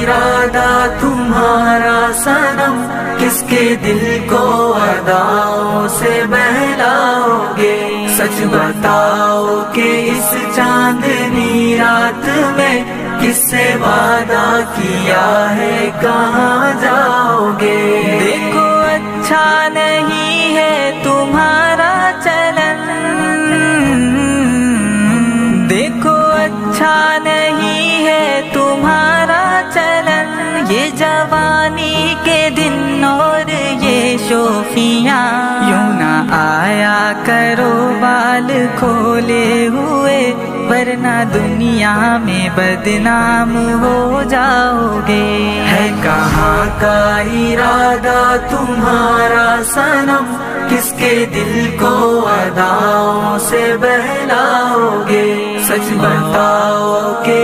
ارادہ تمہارا صنم، کس کے دل کو اداؤں سے بہلاؤ گے؟ سچ بتاؤ کہ اس چاندنی رات میں کس سے وعدہ کیا ہے، کہاں جاؤ گے؟ دیکھو اچھا نہیں ہے تمہارا چلن، دیکھو اچھا نہیں ہے تمہارا چلن، یہ جوانی کے دن اور یہ شوخیاں، یوں نہ آیا کرو بال کھولے ہوئے، ورنہ دنیا میں بدنام ہو جاؤ گے۔ ہے کہاں کا ارادہ تمہارا صنم، کس کے دل کو اداؤں سے بہلاؤ گے؟ سچ بتاؤ کہ